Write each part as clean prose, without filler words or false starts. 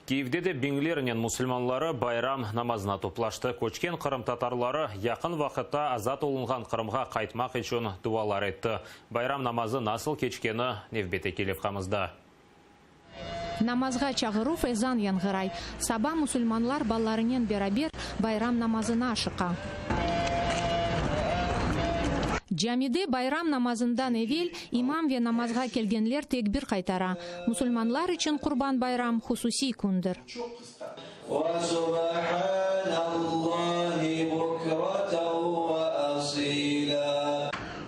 Киевде де беңлерінен мұсылманлары байрам намазына топлашты. Көчкен Қырым татарлары яқын вақытта азат олынған Қырымға қайтмақ үшін дуалар етті. Байрам намазы насыл кечкені невбете келіп қамызда. Намазға чағыру файзан яңғырай. Саба мұсылманлар балларынен берабер байрам намазына ашықа. Джамиде байрам намазындан evvel имам ве намазға келгенлер текбір қайтара. Мұсылманлар үшін құрбан байрам хусуси күндір.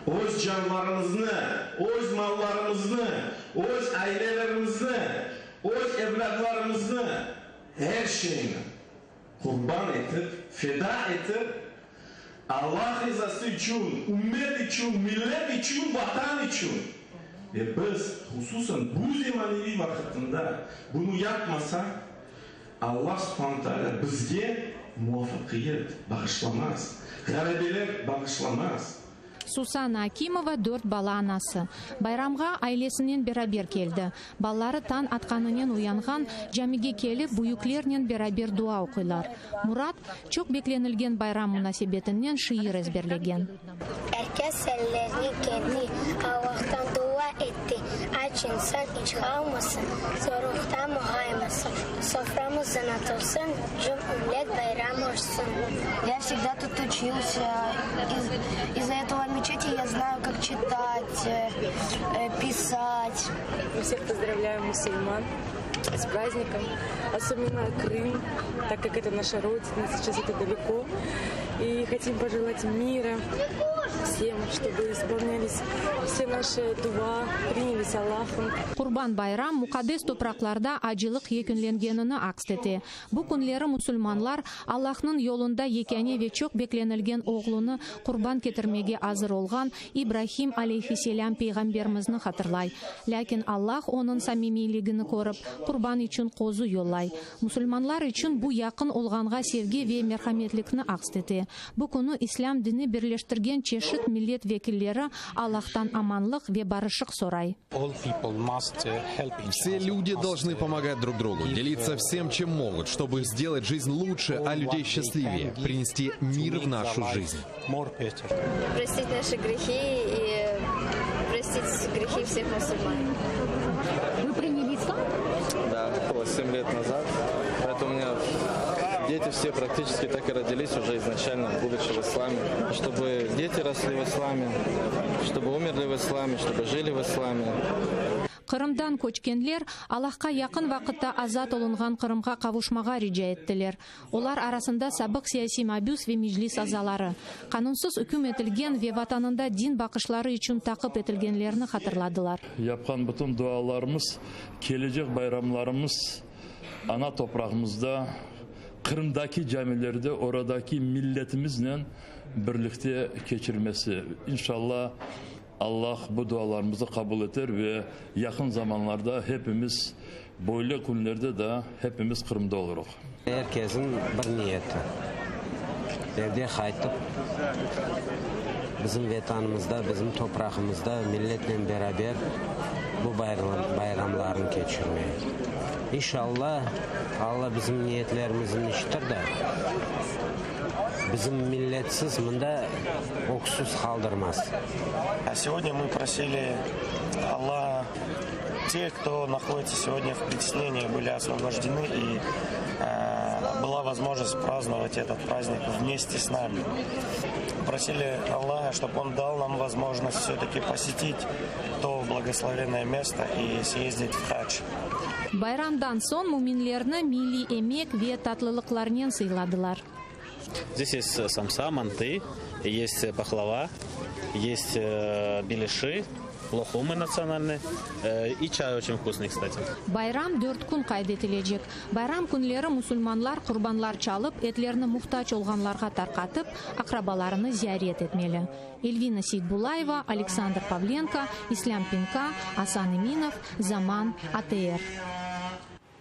Öz canlarımızı, öz mallarımızı, öz ailelerimizi, öz evlatlarımızı her şeyini kurban etip, feda etip Allah rızası için, ümmet için, millet için, vatan için. Ve biz hususen bu zemanevi vakitinde bunu yapmasak Allah subhanahu bizge muvaffakiyet bağışlamaz. Galebeler bağışlamaz. Сусана Акимова 4 бала анасы. Байрамға айлесінен берабер келді. Баллары таң атқанынан уянған, жамиге келіп, бұйыклерінен берабер дуа оқылар. Мурат çok beklenilgen байрам мünasebetinden şiir ezberlegen. Herkes ellerini kendi Allah'tan dua etti. Aç insan hiç kalmasın, zorluktan muhaymasın. Soframızdan atılsın, cümlet bayram olsun. Я всегда тут учился. Из-за этого мечети я знаю, как читать, писать. Мы всех поздравляем мусульман с праздником, особенно Крым, так как это наша родина, сейчас это далеко. И хотим пожелать мира всем, чтобы исполнялись все наши дуа, принялись Аллахом. Құрбан байрам мұқадес топрақларда ажылық екінленгенini акстеті. Бұл күнлері мұсылманлар Аллахның yolunda екені ve çok beklenilgen oğlunu құрбан кетірмеге азыр olған Ибрахим алейхиссалам пейғамберімізні хатырлай. Ләкин Аллах оның самимилігіні көріп, құрбан үшін қозу yolлай. Мұсылманлар үшін бұл яқын olғанға sevgi ve merhametlikni акстеті. Бұл күні İslam dini birleştirgen çeşit millet vekilleri Аллахтан аманлық ve barışık сорай. Все люди должны помогать друг другу, делиться всем, чем могут, чтобы сделать жизнь лучше, а людей счастливее, принести мир в нашу жизнь. Простить наши грехи и простить грехи всех мусульман. Вы приняли ислам? Да, около 7 лет назад. Поэтому у меня дети все практически так и родились уже изначально, будучи в исламе. Чтобы дети росли в исламе, чтобы умерли в исламе, чтобы жили в исламе. Қырымдан көчкенлер Аллахқа яқын вақытта азат олынған Қырымға қавушмаға рижа еттілер. Олар арасында сабық сияси мабюс ве мижлис азалары. Қанунсыз үкім етілген ве ватанында дин бақышлары үшін тақып етілгенлеріні хатырладылар. Yapқан bütün dualarımız, gelecek bayramlarımız ana toprağımızda, Kırım'daki camilerde, oradaki milletimizle birlikte geçirmesi. İnşallah Allah bu dualarımızı kabul eder ve yakın zamanlarda hepimiz böyle günlerde de hepimiz Kırım'da oluruz. Herkesin bir niyeti. Evde kaytıp bizim vatanımızda, bizim toprağımızda milletle beraber bu bayramların geçirmeyi. İnşallah Allah bizim niyetlerimizin işitir de bizim milletsiz mında oksuz kaldırmaz. Сегодня мы просили Аллаха, те, кто находится сегодня в притеснении, были освобождены и была возможность праздновать этот праздник вместе с нами. Просили Аллаха, чтобы Он дал нам возможность все-таки посетить то благословенное место и съездить в хадж. Байрамдан соң муминлерні милли эмек ве татлылыкларнен сыйладылар. Здесь есть самса, манты, есть пахлава, есть беляши, лохумы национальные и чай очень вкусный, кстати. Байрам 4 күн кайдетиlecek. Байрам күнлері мұсылманлар құрбанлар чалып, етлеріні мұқтач олғанларға тарқатып, акрабаларыны зиярет етмелі. Эльвина Сейдбулаева, Александр Павленко, Ислам Пинка, Асан Иминов, Заман, АТР.